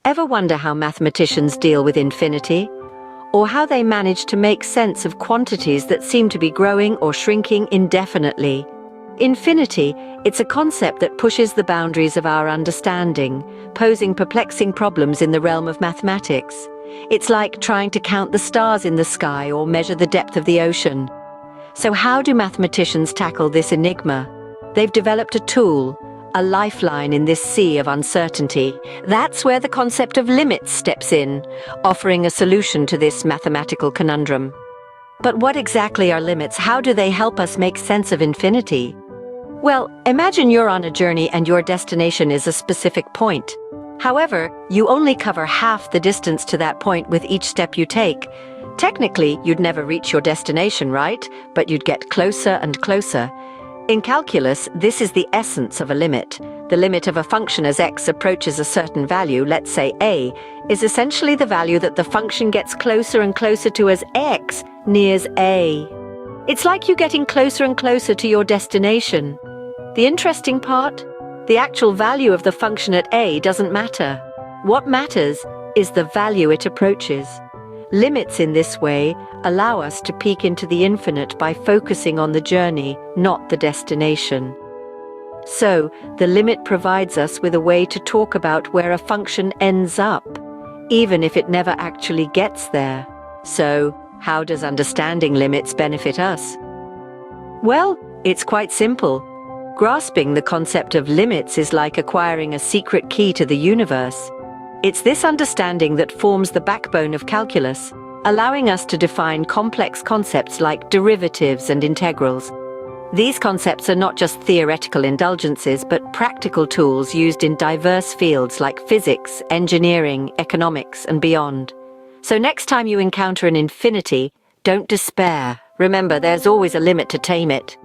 Ever wonder how mathematicians deal with infinity? Or how they manage to make sense of quantities that seem to be growing or shrinking indefinitely? Infinity, it's a concept that pushes the boundaries of our understanding, posing perplexing problems in the realm of mathematics. It's like trying to count the stars in the sky or measure the depth of the ocean. So how do mathematicians tackle this enigma? They've developed a tool, a lifeline in this sea of uncertainty. That's where the concept of limits steps in, offering a solution to this mathematical conundrum. But what exactly are limits? How do they help us make sense of infinity? Well, imagine you're on a journey and your destination is a specific point. However, you only cover half the distance to that point with each step you take. Technically, you'd never reach your destination, right? But you'd get closer and closer. In calculus, this is the essence of a limit. The limit of a function as x approaches a certain value, let's say a, is essentially the value that the function gets closer and closer to as x nears a. It's like you getting closer and closer to your destination. The interesting part? The actual value of the function at a doesn't matter. What matters is the value it approaches. Limits in this way allow us to peek into the infinite by focusing on the journey, not the destination. So, the limit provides us with a way to talk about where a function ends up, even if it never actually gets there. So, how does understanding limits benefit us? Well, it's quite simple. Grasping the concept of limits is like acquiring a secret key to the universe. It's this understanding that forms the backbone of calculus, allowing us to define complex concepts like derivatives and integrals. These concepts are not just theoretical indulgences, but practical tools used in diverse fields like physics, engineering, economics, and beyond. So next time you encounter an infinity, don't despair. Remember, there's always a limit to tame it.